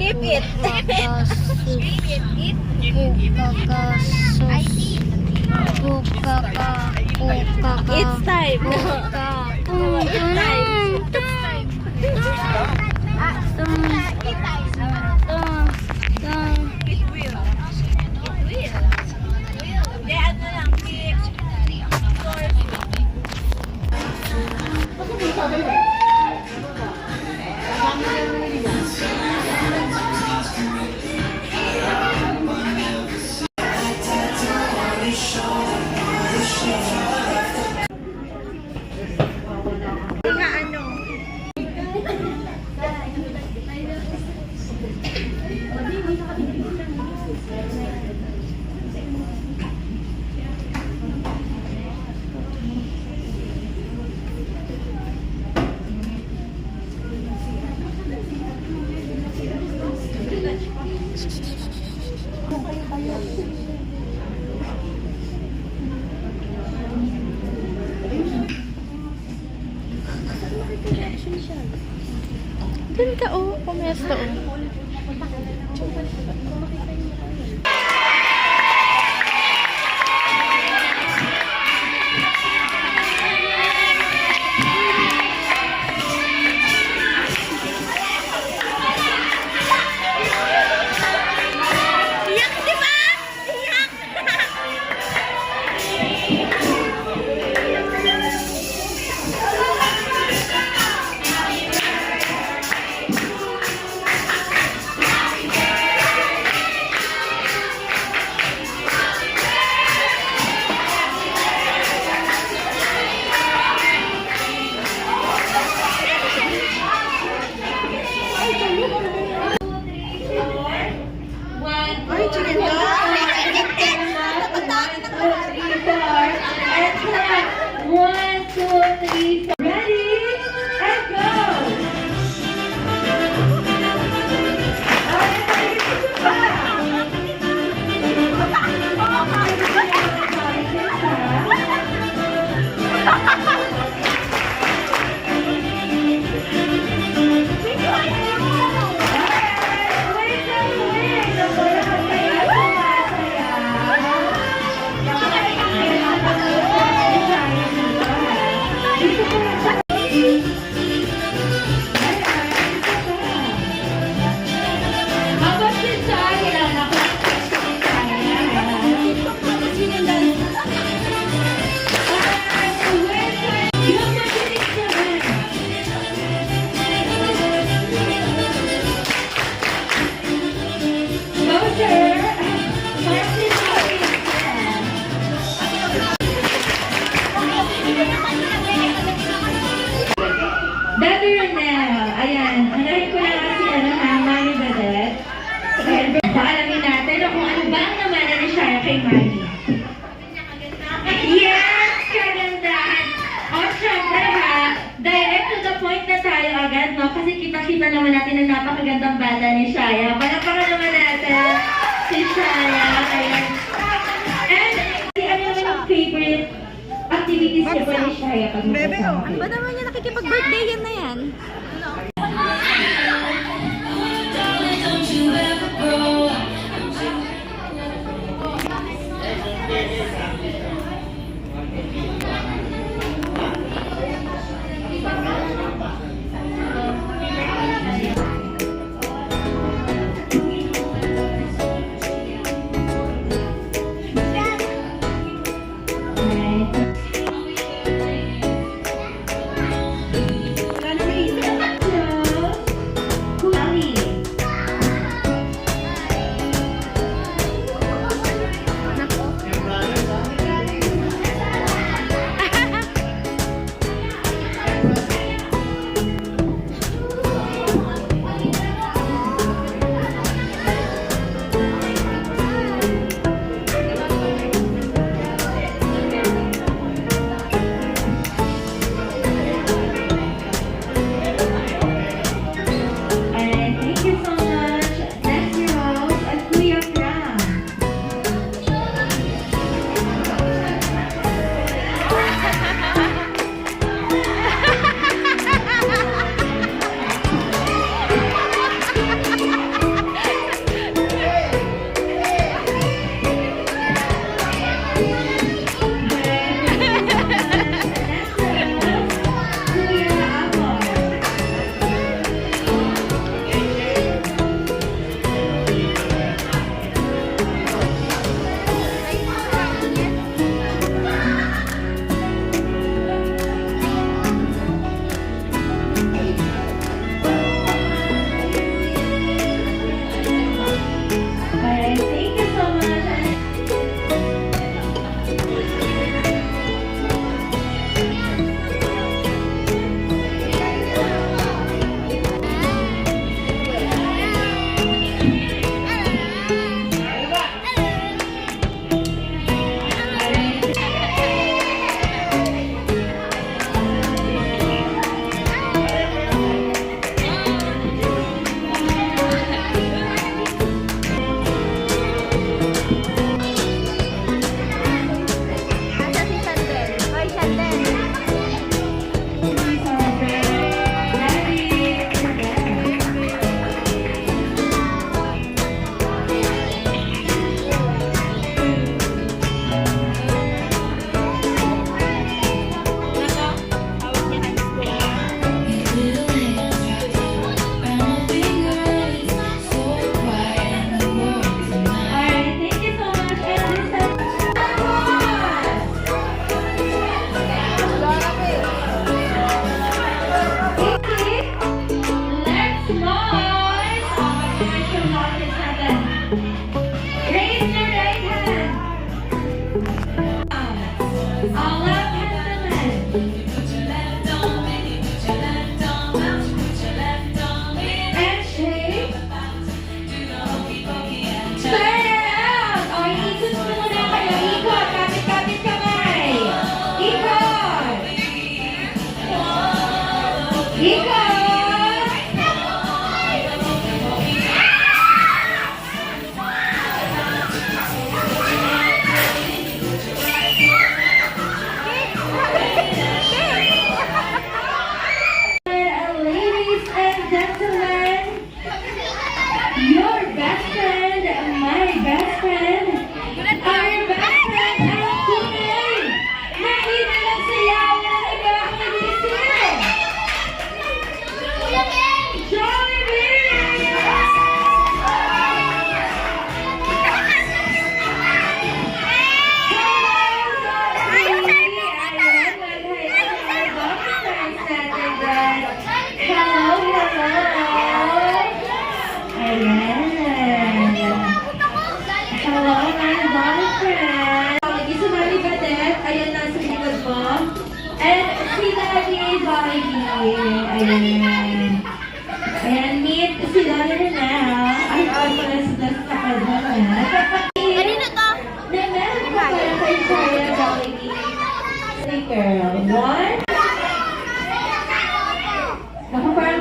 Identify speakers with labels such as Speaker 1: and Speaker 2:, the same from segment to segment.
Speaker 1: Skip it. It's time.
Speaker 2: Doon ka, oh. Pumesto, oh.
Speaker 3: Kasi kita-kita naman natin ang napakagandang banda ni Shaya. Palapakan naman natin si Shaya. Ayan. And, ano naman yung favorite activities niya pa ni Shaya pag magkasama?
Speaker 1: Ano ba naman niya nakikipag-birthday yan na yan?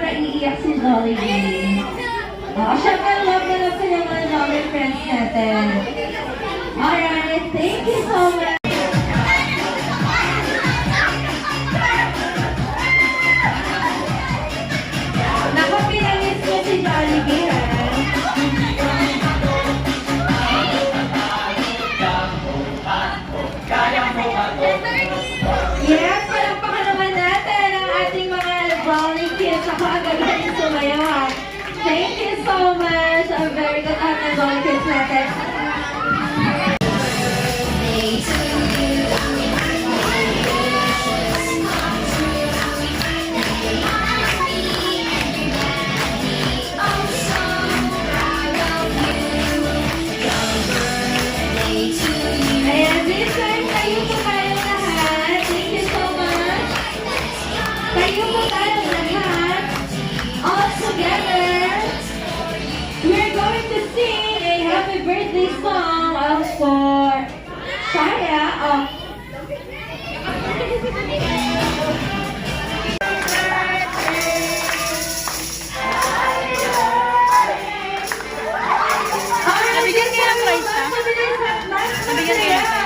Speaker 3: naiiyak si Jollibee. Syempre, love na love kanya mga Jolly friends natin. Alright, thank you so much. Naku, pinalis mo si Jollibee, ha? Yes, palakpakan naman natin ang ating mga Jolly kids. Ako ang gagaling sumayaw, ha? Thank you so much. A very good at Jolly kids natin. Ayan, this time, tayo po tayo lahat. Thank you so much. Tayo po tayo lahat. All together. We're going to sing a happy birthday song for Shaya.
Speaker 2: Nabigyan kayo ng prize, ha? Nabigyan kayo ng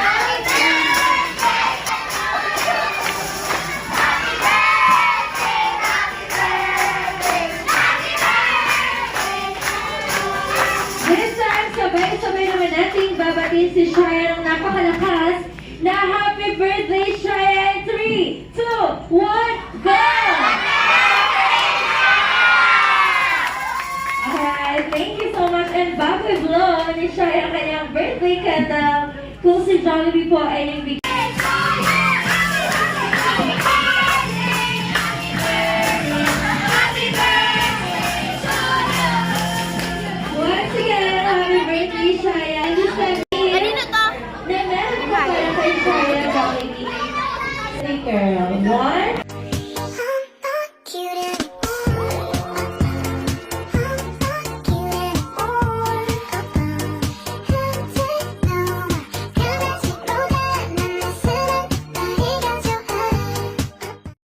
Speaker 3: This time, sabay-sabay naman nating babatiin si Shaya ng napakalakas na happy birthday, Shaya! 3, 2, 1, go! Alright, thank you so much. And bago i-blow ni Shaya ang kanyang birthday candle, kung si Jollibee po ay nagbigay